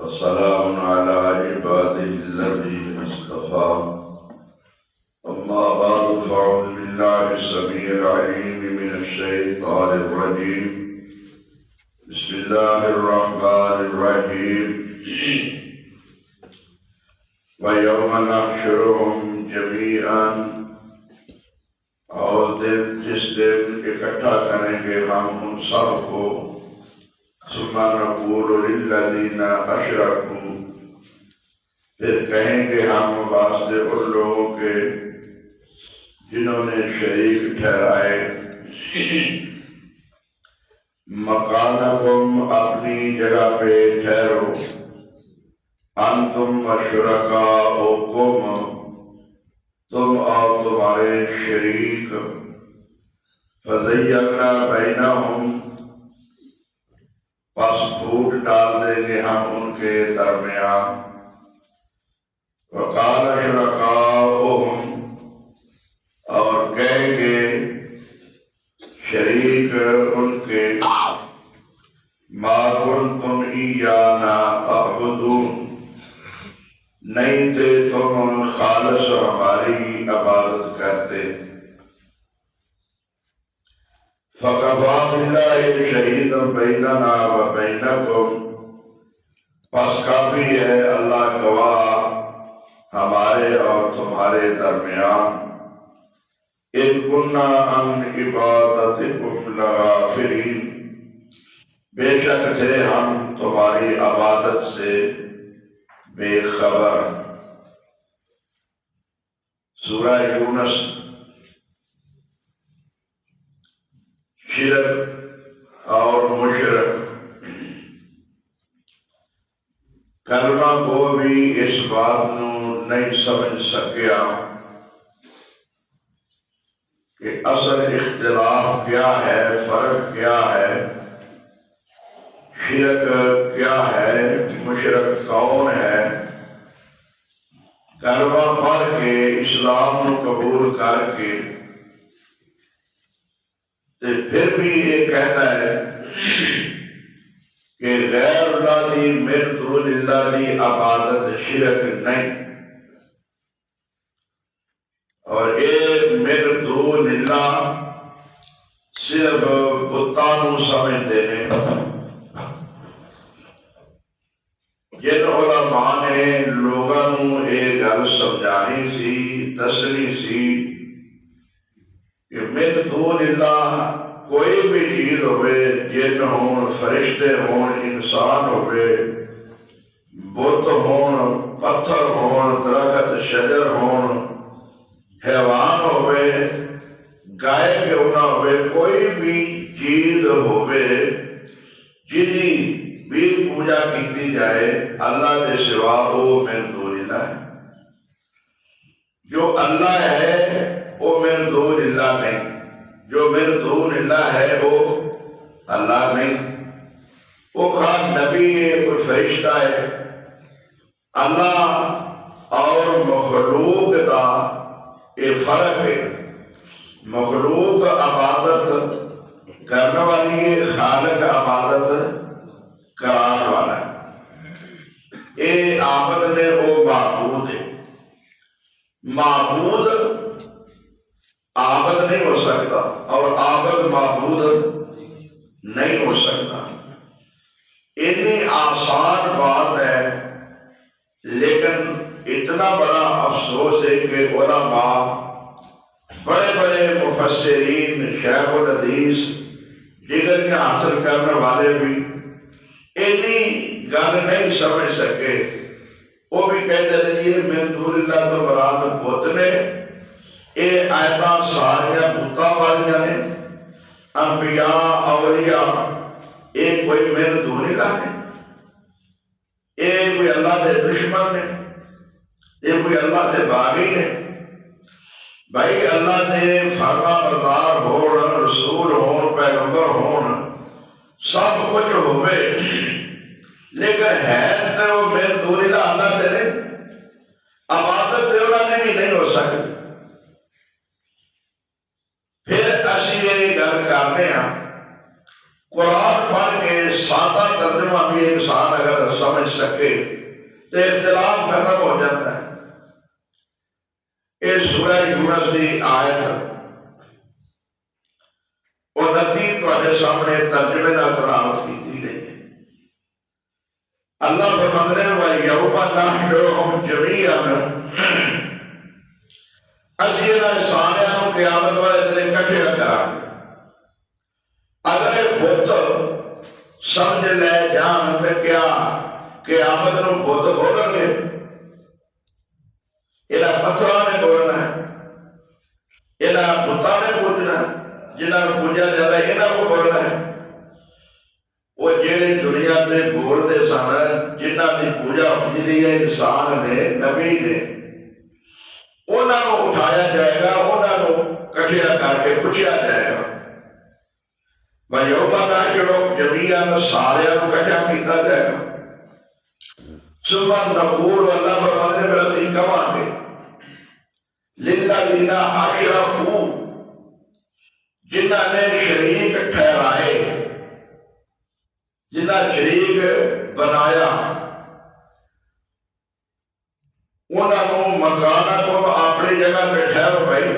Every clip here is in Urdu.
وسلام على عباده الذين اصطفى. أما بعد فأعوذ بالله السميع العليم من الشيطان الرجيم. بسم الله الرحمن الرحيم. ويوم نحشرهم جميعا، اور جس دن اکٹھا کریں گے ہم ان سب کو. ثم نقول للذین اشرکوا، پھر کہیں گے ہم واسطے ان لوگوں کے جنہوں نے شریک ٹھہرائے، مکانکم، اپنی جگہ پہ ٹھہرو، انتم وشرکاؤکم، تم اور تمہارے شریک. فزیّنَا بینہم، پس پھوٹ ڈال دیں گے ہم ان کے درمیان. وقال شرکاؤہم، اور کہیں گے شریک ان کے، ما کنتم ایانا تعبدون، نہیں تھے تم خالص ہماری عبادت کرتے. فَكَفَىٰ بِاللَّهِ شَهِيدًا بَيْنَنَا وَبَيْنَكُمْ، پس کافی ہے اللہ گواہ ہمارے اور تمہارے درمیان. إِن كُنَّا عَنْ عِبَادَتِكُمْ لَغَافِلِينَ، بے شک تھے ہم تمہاری عبادت سے بے خبر. سورہ یونس. شرک اور مشرک کلمہ کو بھی اس بات نو نہیں سمجھ سکیا کہ اصل اختلاف کیا ہے، فرق کیا ہے، شرک کیا ہے، مشرک کون ہے. کلمہ پڑھ کے اسلام نو قبول کر کے پھر بھی یہ کہتا ہے کہ غیر اللہ دی من دون اللہ دی عبادت شرک نہیں، اور اے من دون اللہ صرف بتاں نو سمجھتے ہیں. جن علماء نے لوگاں نو یہ گل سمجھانی سی، دسنی سی کہ من دون اللہ کوئی بھی چیز ہوئے، جن ہون، فرشتے ہون، انسان ہوئے، بت ہون، پتھر ہون، درخت شجر ہون، حیوان ہوئے، گائے کیوں نہ ہوئے، کوئی بھی چیز ہوئے جدی بھی پوجا کیتی جائے اللہ کے سوا، وہ من دون اللہ ہے. جو اللہ ہے وہ من دون اللہ نہیں، جو من دون اللہ ہے وہ اللہ نہیں. وہ خواہ نبی ہے، کوئی فرشتہ ہے. اللہ اور مخلوق کا یہ فرق ہے. مخلوق عبادت کرنے والی ہے، خالق عبادت کرانے والا ہے. یہ عابد نے وہ معبود ہے. معبود عابد نہیں ہو سکتا اور عابد معبود نہیں ہو سکتا. اتنی آسان بات ہے، لیکن اتنا بڑا افسوس ہے کہ علماء، بڑے بڑے مفسرین، شیخ الحدیث، ڈگریاں حاصل کرنے والے بھی اتنی گل نہیں سمجھ سکے. وہ بھی کہتے ہیں کہ یہ من دون اللہ تو مراد بت نے. یہ آیتاں ساریاں بتاں والیاں نے. انبیاء، اولیاء، یہ کوئی من دون اللہ نے، یہ کوئی اللہ دے دشمن نے، یہ کوئی اللہ دے باغی نے. بھائی اللہ دے فرما بردار ہون، رسول ہون، پیغمبر ہون، سب کچھ ہوئے، لیکن ہے تو وہ من دون اللہ اللہ دے نہیں. عبادت تے انہاں نے بھی نہیں ہو سکتی. پھر اسی یہ گل کرنے ہاں، قرآن پڑھ کے سادہ ترجمہ بھی انسان اگر سمجھ سکے تو اختلاف ختم ہو جاتا ہے۔ یہ سورہ یونس کی آیت 29 تواڈے سامنے ترجمے نال تلاوت کی گئی ہے۔ اللہ فرماتے ہیں وَيَوْمَ نَحْشُرُهُمْ جَمِيعًا، اسی انہاں ساریاں نوں قیامت والے دن اکٹھے کراں گے۔ اگر یہ بت سمجھ لے جان تو کیا قیامت نوں بت بولن گے؟ یہاں پتھراں نے بولنا ہے، یہاں بتاں نے پوجنا ہے، جنہاں نوں پوجا جاتا ہے یہاں کو بولنا ہے۔ وہ جہے دنیا تے بولتے سن، جنہاں کی پوجا ہوتی رہی ہے انسان نے، نبی نے، انہاں نوں اٹھایا جائے گا، انہاں نوں کٹھیا کر کے پوچھا جائے گا۔ وَيَوْمَ نَحْشُرُهُمْ جَمِيعًا، سارے کو کٹھا کیتا جائے گا۔ ثُمَّ نَقُولُ، اللہ فرماتے ہیں پھر اسی کہاں گے لِلَّذِينَ أَشْرَكُوا، جنہاں نے شریک ٹھہرائے، جنہاں شریک بنایا، انہاں نوں مکانکم، اپنی جگہ پہ ٹھہرو بھائی،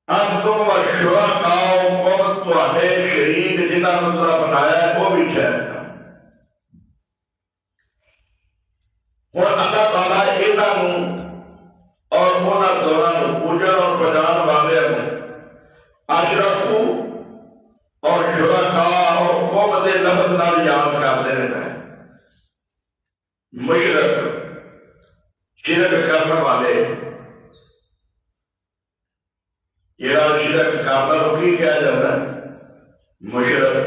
انتم وشرکاؤکم، تواڈے شریک جنہاں نوں تساں بنایا ہے وہ بھی ٹھہر جاؤ۔ ہن اللہ تعالیٰ انہاں نوں اور انہاں دونوں نوں پوجن اور بجان والیاں نوں اشرکو اور شرکاء اور قوم دے لفظ نال یاد کرتے رہنا ہے۔ مشرک، شرک کرنے والے، جڑا شرک کرتا نوں کی کہا جاتا ہے؟ مشرک۔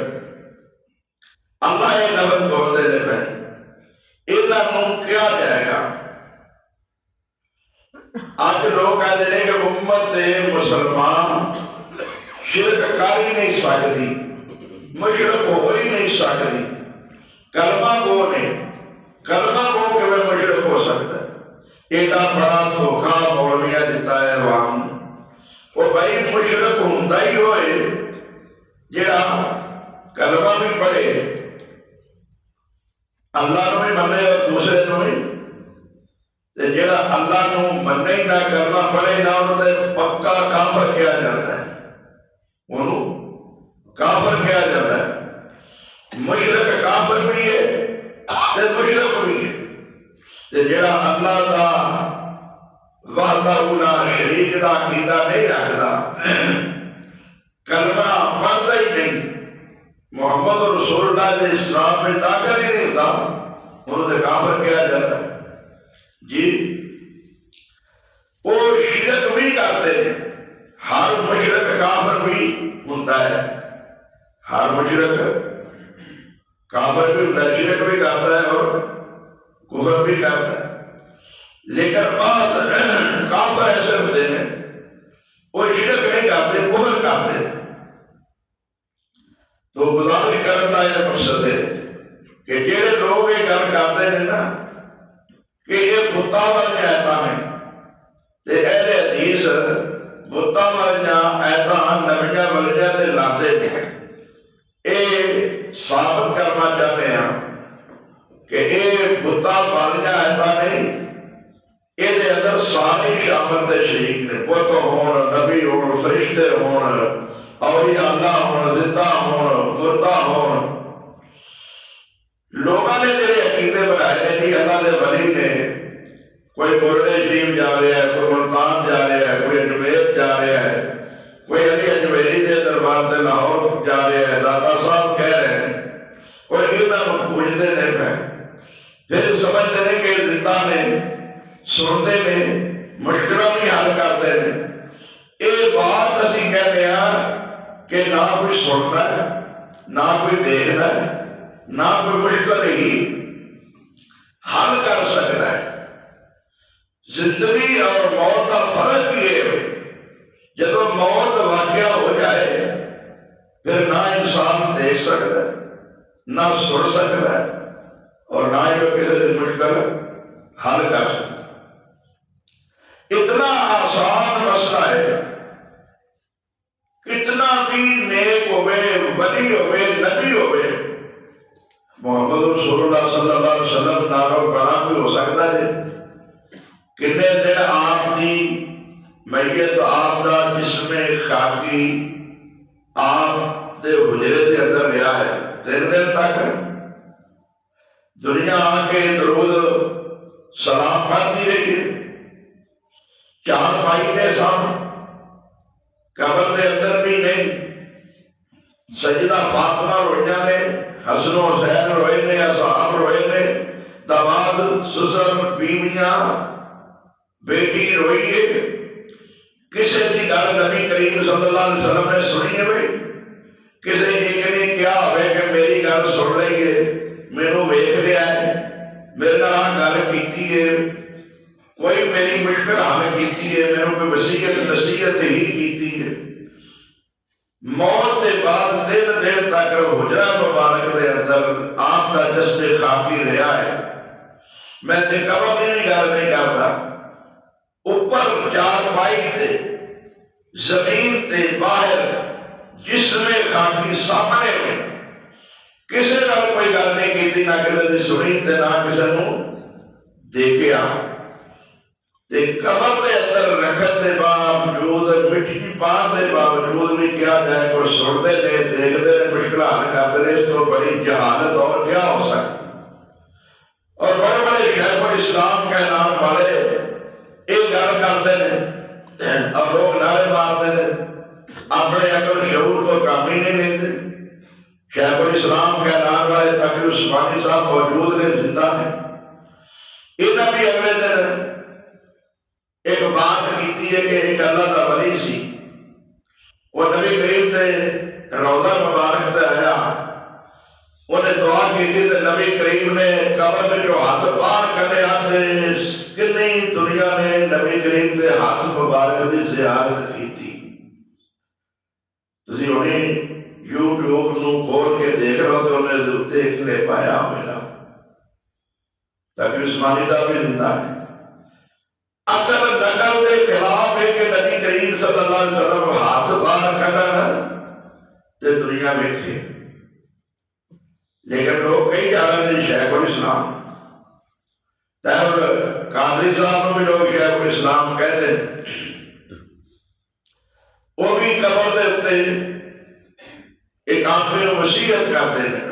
اللہ یہ لفظ بولتے رہنا ہے، انہاں نوں کیا جائے گا؟ آج لوگ کہتے ہیں کہ امت مسلمان شرک کر ہی نہیں سکتی، مشرک ہو ہی نہیں سکتی، کلمہ گو نہیں، کلمہ گو کہ وہ مشرک ہو سکتا ہے۔ ایڈا بڑا دھوکا مولویاں دیتا ہے عوام، وہ بھائی مشرک ہوندا ہی ہوئے جڑا کلمہ بھی پڑھے، اللہ نو بھی منے اور دوسرے نو بھی، جڑا اللہ نو منے ہی نہ کرنا پڑے نہ انہوں تے پکا کافر کیا جاتا ہے، انہوں کافر کیا جاتا ہے۔ مشرک کافر بھی ہے تے مشرک بھی ہے، تے جڑا اللہ دا وحدہ لا شریک دا عقیدہ نہیں رکھدا، کلمہ پڑھتا ہی نہیں، محمد رسول اللہ کے اسلام میں داخل ہی نہیں ہوتا، انہوں تے کافر کیا جاتا ہے۔ جی وہ شرک بھی کرتے ہیں، ہر مشرک کافر بھی ہوتا ہے، ہر مشرک کافر بھی ہوتا ہے، شرک بھی کرتا ہے اور کفر بھی کرتا ہے۔ لیکن بعض کافر ایسے ہوتے ہیں وہ شرک نہیں کرتے، کفر کرتے۔ تو گزارش کرتا ہے مقصد ہے کہ جڑے لوگ یہ گل کرتے ہیں نا کہ یہ بتاں والیاں آیتاں نے، تے اہل حدیث بتاں والیاں آیتاں نبیاں والیاں تے لاتے ہیں، اے ثابت کرنا چاہتے ہیں کہ یہ بتاں والیاں آیتاں نہیں، یہ اندر سارے شامل تے شریک نے، بت ہون، نبی ہون، فرشتے ہون، اولیاء اللہ ہون، زندہ ہون، مردہ ہون۔ لوگوں نے جڑے عقیدے بنائے نے کہ اللہ دے ولی نے، کوئی بورڈے شریف جا رہا ہے، کوئی ملتان جا رہا ہے، کوئی اجمیر جا رہا ہے، کوئی علی اجمیری دے دربار تے لاہور جا رہا ہے، داتا صاحب کہہ رہے ہیں، کوئی انہاں نوں پوجدے نے پہ، پھر سمجھتے ہیں کہ زندہ نے، سنتے نے، مشکلات بھی حل کرتے ہیں۔ یہ بات اسی کہنے ہیں کہ نہ کوئی سنتا ہے، نہ کوئی دیکھتا ہے، نہ کوئی مشکل ہی حل کر سکتا ہے۔ زندگی اور موت کا فرق یہ ہے، جب موت واقعہ ہو جائے پھر نہ انسان دیکھ سکتا ہے، نہ سن سکتا ہے، اور نہ ہی وہ کسی دن مشکل حل کر سکتا ہے۔ اتنا آسان مسئلہ ہے، کتنا بھی نیک ہوئے، ولی ہوئے، نبی ہوئے، محمد محمد رسول اللہ صلی اللہ علیہ وسلم نالوں بڑا کوئی ہو سکتا ہے؟ کنے دن آپ دی میت آپ دا جسم خاکی آپ دے حجرے دے اندر رہا ہے 3 دن تک دنیا آ کے درود سلام پڑھتی رہی ہے 4 پائی دے سام قبر دے اندر بھی نہیں سجدہ فاطمہ روئیاں نے حسن و حسین روئے نے اصحاب روئے نے داماد سسر بیویاں بیٹی روئی ہے کسی کی گل نبی کریم صلی اللہ علیہ وسلم نے سنی ہے بھائی کسی ایک نے کیا ہوئے کہ میری گل سن لئیے مینوں ویکھ لیا ہے میرے نال گل کیتی ہے کوئی میری مشکل حل کیتی ہے مینوں کوئی وصیت نصیحت ہی کیتی ہے موت کے بعد 3 دن تک حجرہ مبارک دے اندر آپ دا جسد خاکی رہا ہے میں تے قبر دی بھی گل نہیں کرتا اوپر 4 پائی تے زمین تے باہر جسم خاکی سامنے میں کسی نال کوئی گل نہیں کیتی نہ کسی نے سنی تے نہ کسی نے دیکھیا تے قبر دے اندر رکھن دے باوجود مٹی پان دے باوجود بھی کیا جائے کوئی سنتے نے دیکھتے نے مشکل حل کرتے ہیں اس کو بڑی جہالت اور کیا ہو سکتی اور بڑے بڑے شیخ الاسلام کہلان والے ایک گل کرتے ہیں اب لوگ نعرے مارتے ہیں اپنے عقل شعور کو کام ہی نہیں لیتے شیخ الاسلام کہلان والے تقی عثمانی صاحب موجود نے زندہ ہیں انہاں بھی اگلے دن ایک بات کیتی ہے کہ ایک اللہ دا ولی سی وہ نبی کریم تے روضہ مبارک تے آیا انہیں دعا کی تے نبی کریم نے قبر میں جو ہاتھ باہر کرنے آتے کنی دنیا نے نبی کریم تے ہاتھ مبارک دی زیارت کی تھی تسی انہیں یوٹیوب نو کھول کے دیکھ رہا تو انہیں دوتے ایک لے پایا میرا تاکہ عثمانی دا بھی زندہ ہے اگر نقل دے خلاف ہے کہ نبی کریم صلی اللہ علیہ وسلم ہاتھ باہر کرنا تے دنیا بیٹھے لیکن لوگ کئی جا رہے ہیں شیخ الاسلام تیار قادری صاحب نے بھی لوگ شیخ الاسلام کہتے ہیں وہ بھی قبر دے اتے ایک آدمی نے وصیت کرتے ہیں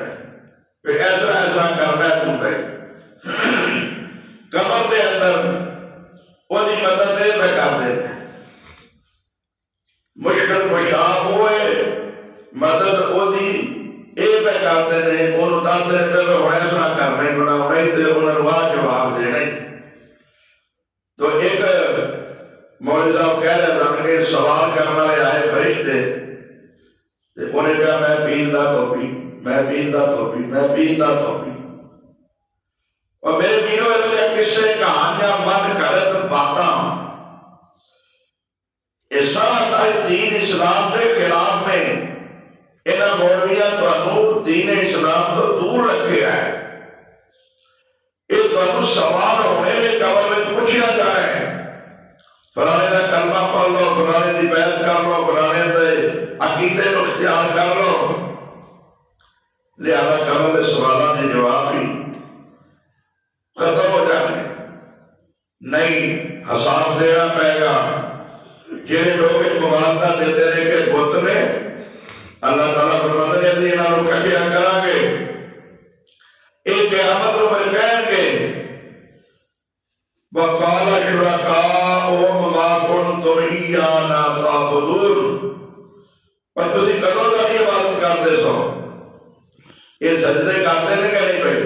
کہ ایسا ایسا کرنا ہے تم پہ قبر دے اندر وہ دی مدد دے پہ کرتے ہیں مشکل مشاب ہوئے مدد وہ دی اے پہ کرتے ہیں انہوں دادے نے پہ ہونے سنا کرنے انہوں نے تے انہوں نے جواب دینے تو ایک مولوی صاحب کہہ رہے تھا کہ سوال کرنے والے آئے فرشتے انہیں کہا میں پیر دا توپی میں پیر دا توپی میں پیر دا توپی اور میرے پیروں نے کسے کہانیاں من کرت باتاں یہ سارے دین اسلام دے خلاف میں انہاں مولویاں تانوں دین اسلام تو دور رکھے ہے یہ تانوں سوال ہونے میں قبر میں پوچھا جائے فلانے دا کلمہ پڑھ لو فلانے دی بیعت کر لو فلانے دے عقیدے کو اختیار کر لو لہذا قبر دے سوالاں دے جواب ہی ختم ہو جانے نہیں حساب دینا پائے گا جنہیں لوگ مبارکہ دیتے رہے کہ بت نے اللہ تعالیٰ فرماتے ہیں کہ انہاں نوں کٹھیا کران گے ایک قیامت نوں میں کہن گے وقال شرکاؤہم ما کنتم ایانا تعبدون پر تسی کدوں تک عبادت کرتے سو یہ سجدے کرتے ہیں کہ نہیں بھائی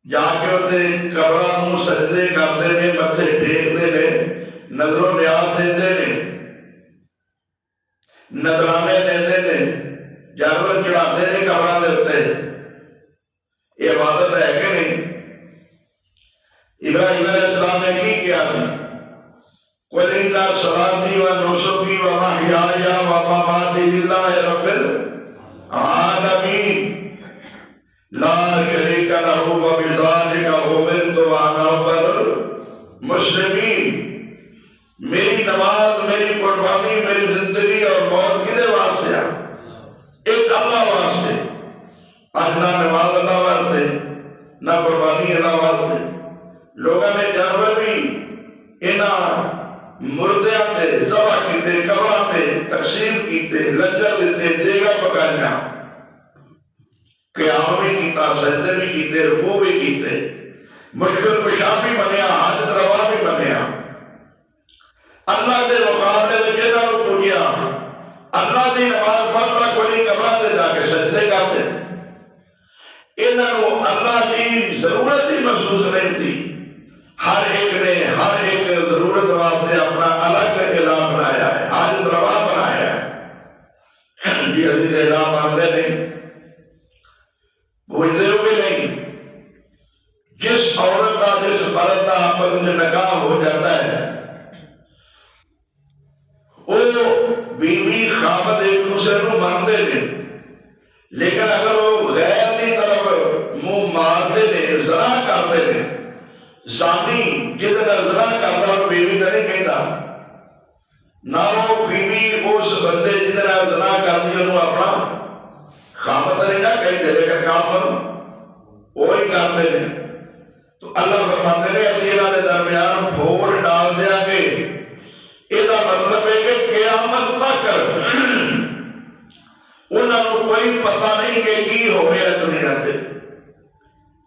جا کے ہوتے قبروں سجدے کرتے ہیں متھے ٹیکتے ہیں نظر و نیاز دیتے ہیں نظرانے دیتے ہیں جانور چڑھاتے ہیں قبروں کے اوتے یہ عبادت ہے کہ نہیں ابراہیم علیہ السلام نے کی کیا تھی قل ان صلاتی و نسکی و محیای و مماتی للہ رب العالمین لا شریک لہ وبذالک امرت وانا اول المسلمین میری نماز میری قربانی میری زندگی اور موت کدے واسطے ہے ایک اللہ واسطے اجنا نماز اللہ نہ قربانی اللہ واسطے. لوگوں نے جانور بھی انہاں مردیاں تے ذبح کیتے، قبراں تے تقسیم کیتے، لنگر دیتے، دیگا پکائیاں، قیام بھی کیتا، سجدے بھی کیتے، رکوع بھی کیتے، مشکل کشا بھی بنیا، حاجت روا بھی بنیا. اللہ دے مقابلے میں انہاں نوں پوجیا. اللہ دی نماز پڑھتا کوئی قبراں تے جا کے سجدے کرتے. انہاں نوں اللہ دی ضرورت ہی محسوس نہیں تھی. ہر ایک نے ہر ایک ضرورت واسطے اپنا الگ الہ بنایا ہے، حاجت روا بنایا ہے. جی ابھی تو الہ مانتے نہیں، پوچھتے ہو کہ نہیں. جس عورت کا جس مرد کا آپس میں نکاح ہو جاتا ہے وہ بیوی خامد ایک دوسرے کو مانتے ہیں، لیکن اگر وہ غیر کی طرف منہ مارتے ہیں، زنا کرتے ہیں، زانی جتنا زنا کرتا وہ بیوی تو نہیں کہتا، نہ وہ بیوی اس بندے جتنا زنا کرتی انہوں اپنا خامد نہیں نہ کہتے، لیکن کام وہی کرتے ہیں. تو اللہ فرماتے ہیں اسی انہاں دے درمیان پھوڑ ڈال دیا گے. یہ مطلب ہے کہ قیامت تک انہاں نوں کوئی پتہ نہیں کہ کی ہو رہا ہے دنیا تے.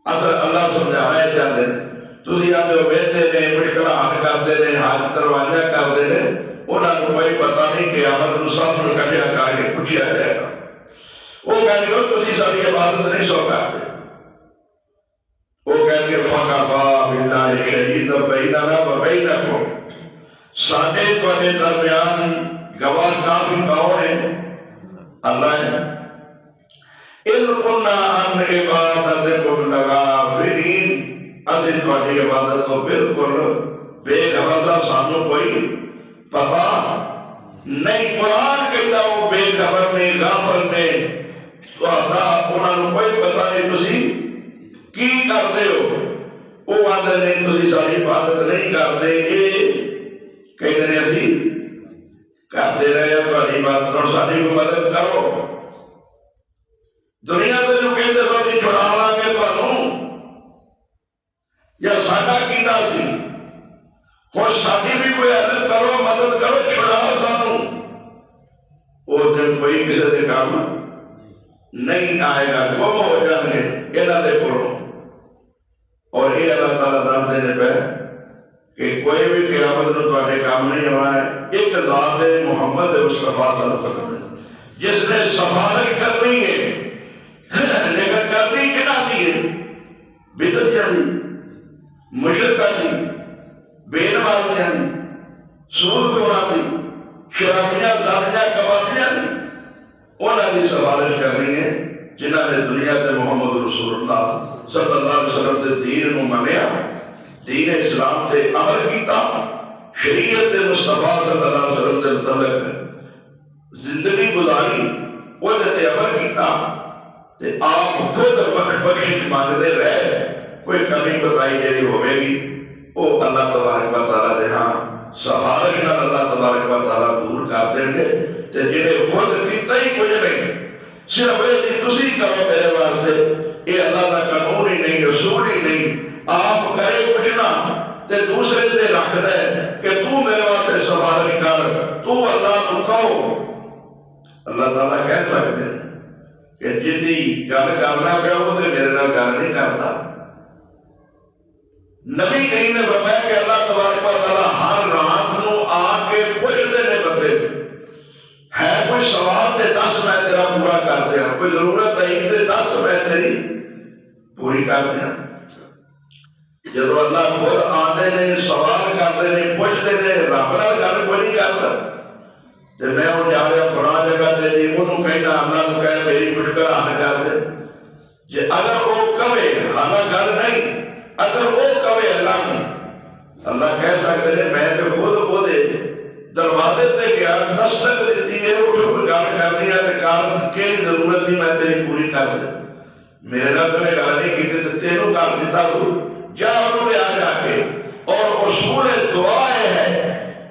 اصل اللہ سمجھانا ہے چاہتے ہیں. تسی آتے ہو بہتے نے مشکل حل کرتے ہیں، حاجت رواجہ کرتے ہیں، انہاں نوں کوئی پتہ نہیں قیامت نوں سب نوں کٹھیا کر کے پوچھا جائے گا. وہ کہتے ہو تسی ساری عبادت نہیں سو کرتے. وہ کہتے ہیں فَكَفَىٰ بِاللَّهِ شَهِيدًا بَيْنَنَا وَبَيْنَكُمْ. ساڈے تواڈے درمیان گواہ کافی کون ہے؟ اللہ ہے. اِن كُنَّا عَنْ عِبَادَتِكُمْ لَغَافِلِينَ. اسی تواڈی عبادت تو بالکل بے خبر دا سانوں کوئی پتہ نہیں. قرآن کہتا وہ بے خبر نے، غافل نے، تہاڈا انہاں نوں کوئی پتہ نہیں تسی کی کرتے ہو. وہ آدھے نہیں تسی ساری عبادت نہیں کرتے، یہ کہتے ہیں اسی کرتے رہے تہاڈی عبادت اور ساری کو مدد کرو. دنیا سے جو کہتے سو چھڑا لاں گے تہانوں، یا ساڈا کیتا سی ہن ساڈی بھی کوئی ہیلپ کرو، مدد کرو، چھڑاؤ سانوں. وہ دن کوئی کسی دے کام نہیں آئے گا، گم ہو جان گے انہاں دے کولوں. اور یہ اللہ تعالیٰ دستے نے پہ کہ کوئی بھی قیامت نوں تواڈے کام نہیں ہونا ہے. ایک ذات ہے محمد مصطفیٰ صلی اللہ علیہ وسلم جس نے سفارش کرنی ہے، لیکن کرنی کنا دی ہے؟ بدعتیاں دی، مشرکاں دی، بے نمازیاں دی، سود خوراں دی، شرابیاں، زانیاں، کبابیاں دی. انہاں دی سفارش کرنی ہے جنہاں نے دنیا تے محمد رسول اللہ صلی اللہ علیہ وسلم دے دین نوں منیا، دین اسلام تے عمل کیتا، شریعت مصطفیٰ صلی اللہ علیہ وسلم دے متعلق زندگی گزاری، وہ تے عمل کیتا تے آپ خود بخشش مانگتے رہے. کوئی کمی بتائی جی ہوئے گی وہ اللہ تبارک و تعالیٰ دے ہاں سفارش نال اللہ تبارک و تعالیٰ دور کر دیں گے. تے جنہیں خود کیتا ہی کچھ نہیں، صرف یہ جی تسی کرو میرے واسطے، یہ اللہ کا قانون ہی نہیں، رسول ہی نہیں. آپ کرے کچھ نہ تے دوسرے تے رکھ دے کہ تو میرے واسطے سفارش کر، تو اللہ تو کہو. اللہ تعالیٰ کہہ سکتے ہیں کہ جنی گل کرنا پیا وہ تے میرے نال گل نہیں کرتا. نبی کریم نے فرمایا کہ اللہ تبارک و تعالیٰ ہر رات نو آ کے پوچھتے نے بندے ہے کوئی سوال تے دس میں تیرا پورا کر دیا، کوئی ضرورت ہے تے دس میں تیری پوری کر دیا. جب اللہ خود آتے نے سوال کرتے نے پوچھتے نے رب نال گل کوئی نہیں کرتا. جب میں وہ جا رہا فلاں جگہ تے جی انہوں کہنا اللہ کو کہے میری مشکل حل کر دے. جی اگر وہ کہے حالا گل نہیں، اگر وہ کہے اللہ کو، اللہ کہہ سکتے ہیں میں تو خود بودے دروازے تے گیا دستک دیتی ہے اٹھ کوئی گل کرنی ہے تے کار کیڑی ضرورت نہیں میں تیری پوری کر دے. میرے نال تو نے گل نہیں کی تے تینوں کر دیتا تو جا انہوں نے آ جا کے. اور اصول دعا ہے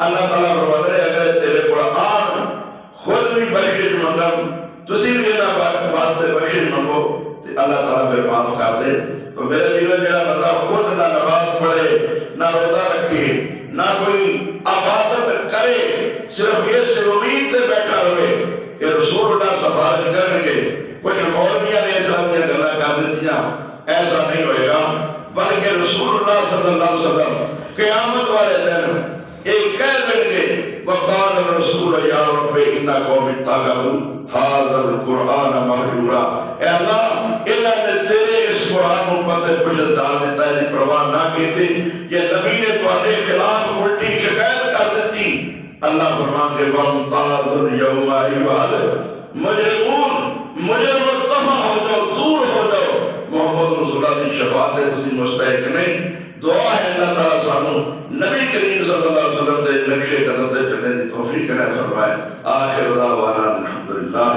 اللہ تعالیٰ فرماتے ہیں اگر تیرے کو آن خود بھی بخشش منگن تسی بھی انہاں واسطے بخشش منگو تے اللہ تعالیٰ پھر معاف کر دے. تو میرے ویرو جڑا بندہ خود نہ نماز پڑھے نہ روزہ رکھے نہ کوئی عبادت کرے صرف اس امید سے بیٹھا رہے کہ رسول اللہ سفارش کریں گے کچھ مولویاں نے اس طرح کی گلاں کر دیتیاں ایسا نہیں ہوئے گا بلکہ رسول اللہ صلی اللہ علیہ وسلم قیامت والے دن ایک کہہ دیں گے وقال الرسول یا رب ان قوم اتخذوا هذا القرآن مہجورا اے اللہ انہوں نے تیرے اس قرآن کو پسے پشت ڈال دیتا ہے پرواہ نہ کیتے یہ نبی نے تو اپنے خلاف الٹی شکایت کر دیتی اللہ فرمان کے وَامْتَازُ الْيَوْمَ أَيُّهَا الْمُجْرِمُونَ مجرم اتفا ہو جاؤ دور ہو جاؤ محمد رسول اللہ کی شفاعت ہے تسی مستحق نہیں دعا ہے اللہ تعالیٰ سانو نبی کریم صلی اللہ علیہ وسلم دے نقش قدم دے چلنے دی توفیق نے فرمائے آخر دعوانا الحمدللہ